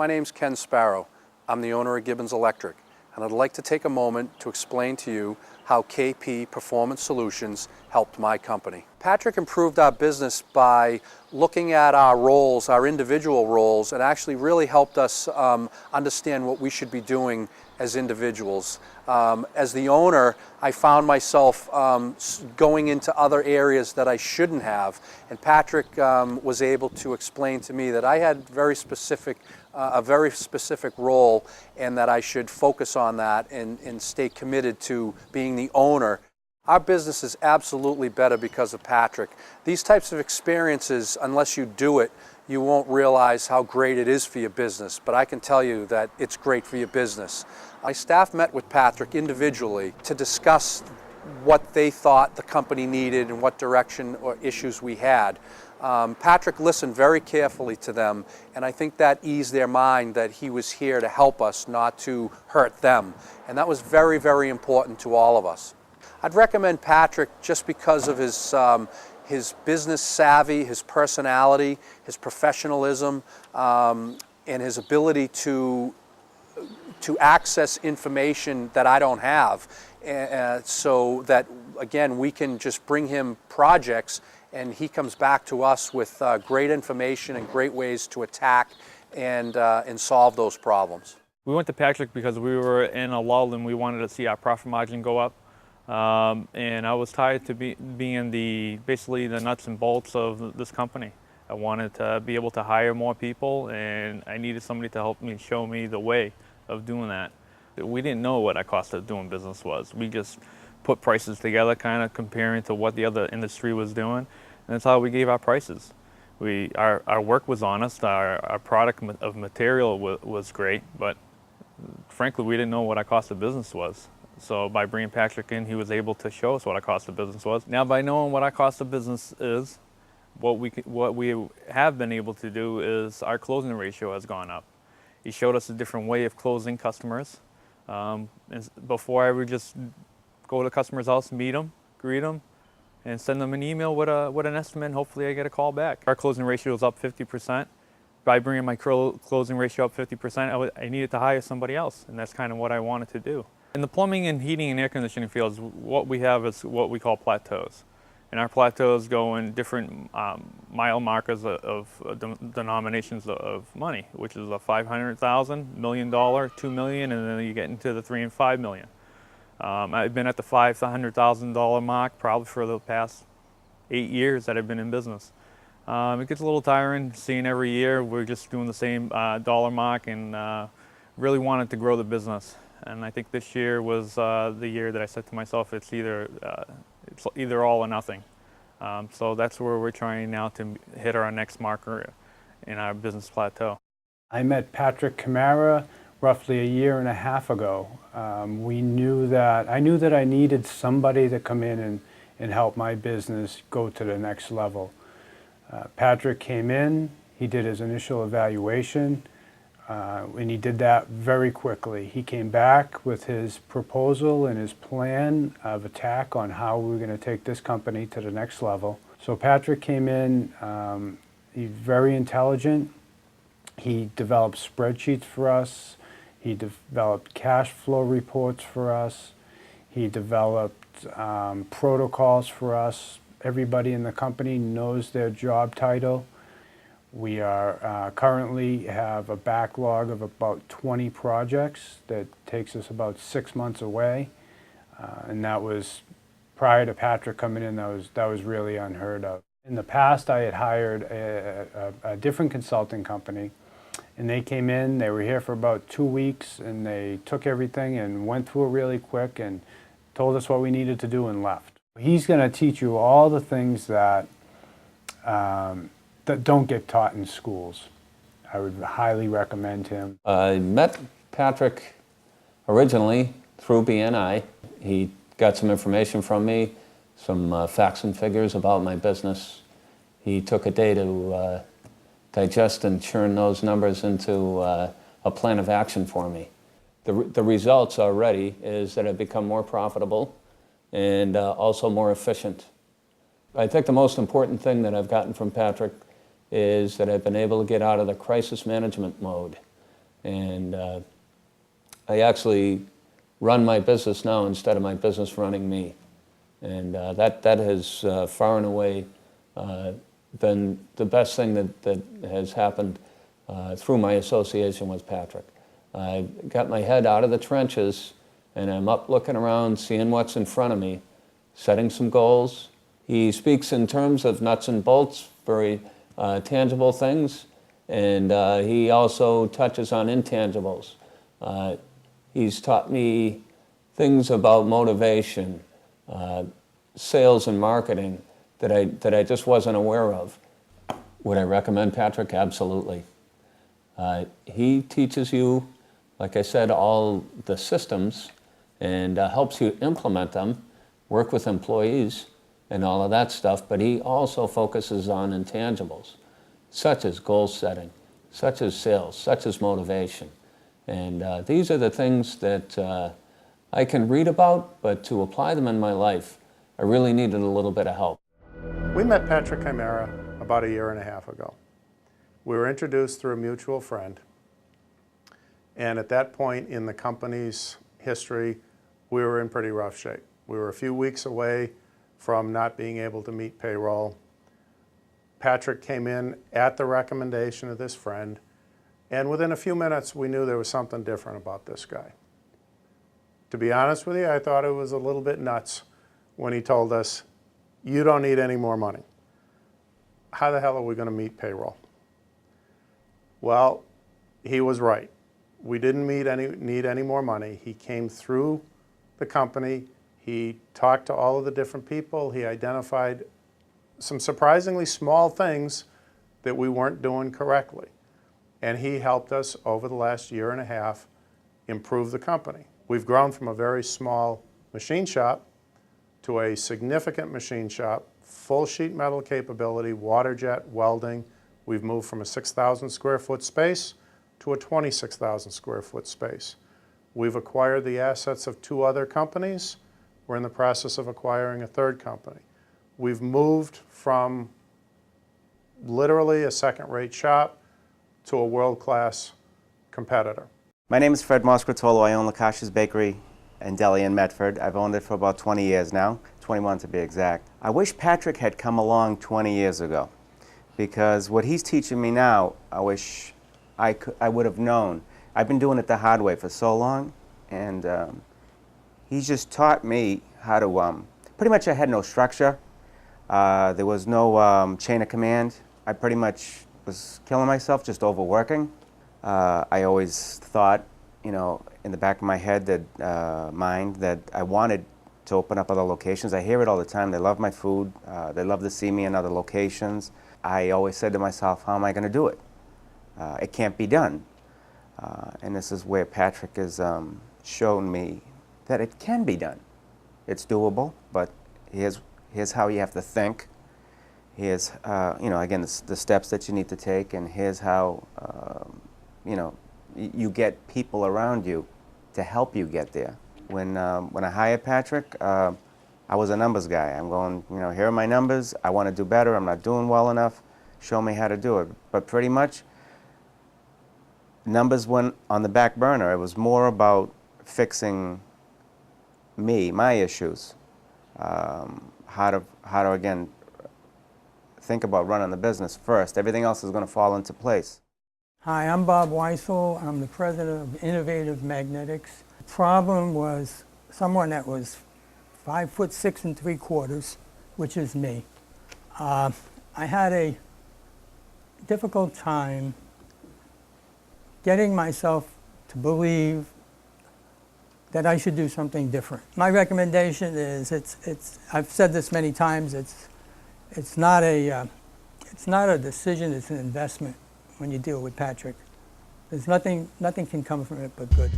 My name's Ken Sparrow. I'm the owner of Gibbons Electric, and I'd like to take a moment to explain to you how KP Performance Solutions helped my company. Patrick improved our business by looking at our roles, our individual roles, and actually really helped us understand what we should be doing as individuals. As the owner, I found myself going into other areas that I shouldn't have, and Patrick was able to explain to me that I had a very specific role, and that I should focus on that and stay committed to being the owner. Our business is absolutely better because of Patrick. These types of experiences, unless you do it, you won't realize how great it is for your business, but I can tell you that it's great for your business. My staff met with Patrick individually to discuss what they thought the company needed and what direction or issues we had. Patrick listened very carefully to them, and I think that eased their mind that he was here to help us, not to hurt them. And that was very, very important to all of us. I'd recommend Patrick just because of his business savvy, his personality, his professionalism, and his ability to access information that I don't have, so that, again, we can just bring him projects and he comes back to us with great information and great ways to attack and solve those problems. We went to Patrick because we were in a lull and we wanted to see our profit margin go up. And I was tired to being basically the nuts and bolts of this company. I wanted to be able to hire more people, and I needed somebody to help me, show me the way of doing that. We didn't know what our cost of doing business was. We just put prices together, kind of comparing to what the other industry was doing, and that's how we gave our prices. Our work was honest, our product of material was great, but frankly, we didn't know what our cost of business was. So by bringing Patrick in, he was able to show us what our cost of business was. Now, by knowing what our cost of business is, what we have been able to do is our closing ratio has gone up. He showed us a different way of closing customers. Before, I would just go to the customer's house, meet them, greet them, and send them an email with an estimate, and hopefully I get a call back. Our closing ratio is up 50%. By bringing my closing ratio up 50%, I needed to hire somebody else, and that's kind of what I wanted to do. In the plumbing and heating and air conditioning fields, what we have is what we call plateaus. And our plateaus go in different mile markers of denominations of money, which is a $500,000, $1 million, $2 million, and then you get into the $3 and $5 million. I've been at the $500,000 mark probably for the past 8 years that I've been in business. It gets a little tiring seeing every year we're just doing the same dollar mark, and really wanted to grow the business. And I think this year was the year that I said to myself, it's either all or nothing. So that's where we're trying now to hit our next marker in our business plateau. I met Patrick Camara roughly a year and a half ago. I knew that I needed somebody to come in and help my business go to the next level. Patrick came in, he did his initial evaluation, and he did that very quickly. He came back with his proposal and his plan of attack on how we were going to take this company to the next level. So Patrick came in, he's very intelligent. He developed spreadsheets for us. He developed cash flow reports for us. He developed protocols for us. Everybody in the company knows their job title. We are currently have a backlog of about 20 projects that takes us about 6 months away, and that was prior to Patrick coming in. That was really unheard of. In the past, I had hired a different consulting company, and they came in. They were here for about 2 weeks, and they took everything and went through it really quick and told us what we needed to do and left. He's going to teach you all the things that don't get taught in schools. I would highly recommend him. I met Patrick originally through BNI. He got some information from me, some facts and figures about my business. He took a day to digest and churn those numbers into a plan of action for me. The results already is that I've become more profitable and also more efficient. I think the most important thing that I've gotten from Patrick is that I've been able to get out of the crisis management mode And I actually run my business now instead of my business running me. And that has far and away been the best thing that has happened through my association with Patrick. I got my head out of the trenches, and I'm up looking around, seeing what's in front of me, setting some goals. He speaks in terms of nuts and bolts, very tangible things, and he also touches on intangibles. He's taught me things about motivation, sales and marketing that I just wasn't aware of. Would I recommend Patrick? Absolutely. He teaches you, like I said, all the systems and helps you implement them, work with employees and all of that stuff, but he also focuses on intangibles, such as goal setting, such as sales, such as motivation. And these are the things that I can read about, but to apply them in my life, I really needed a little bit of help. We met Patrick Chimera about a year and a half ago. We were introduced through a mutual friend, and at that point in the company's history, we were in pretty rough shape. We were a few weeks away from not being able to meet payroll. Patrick came in at the recommendation of this friend, and within a few minutes we knew there was something different about this guy. To be honest with you, I thought it was a little bit nuts when he told us, "You don't need any more money." How the hell are we going to meet payroll? Well, he was right. We didn't need any more money. He came through the company. He talked to all of the different people. He identified some surprisingly small things that we weren't doing correctly. And he helped us over the last year and a half improve the company. We've grown from a very small machine shop to a significant machine shop, full sheet metal capability, water jet, welding. We've moved from a 6,000 square foot space to a 26,000 square foot space. We've acquired the assets of 2 other companies. We're in the process of acquiring a 3rd company. We've moved from literally a second-rate shop to a world-class competitor. My name is Fred Moscratolo. I own Lakash's Bakery and Deli in Medford. I've owned it for about 20 years now, 21 to be exact. I wish Patrick had come along 20 years ago, because what he's teaching me now, I wish I would have known. I've been doing it the hard way for so long, and he's just taught me how to, pretty much I had no structure. There was no chain of command. I pretty much was killing myself, just overworking. I always thought, you know, in the back of my head that I wanted to open up other locations. I hear it all the time. They love my food. They love to see me in other locations. I always said to myself, how am I going to do it? It can't be done. And this is where Patrick has shown me that it can be done. It's doable, but here's how you have to think. Here's, you know, again, the steps that you need to take, and here's how, you know, you get people around you to help you get there. When I hired Patrick, I was a numbers guy. I'm going, you know, here are my numbers. I want to do better. I'm not doing well enough. Show me how to do it. But pretty much, numbers went on the back burner. It was more about fixing me, my issues, how to again think about running the business first. Everything else is going to fall into place. Hi, I'm Bob Weissel. I'm the president of Innovative Magnetics. The problem was someone that was 5'6"3/4", which is me. I had a difficult time getting myself to believe that I should do something different. My recommendation is, I've said this many times, it's not a decision, it's an investment when you deal with Patrick. There's nothing can come from it but good.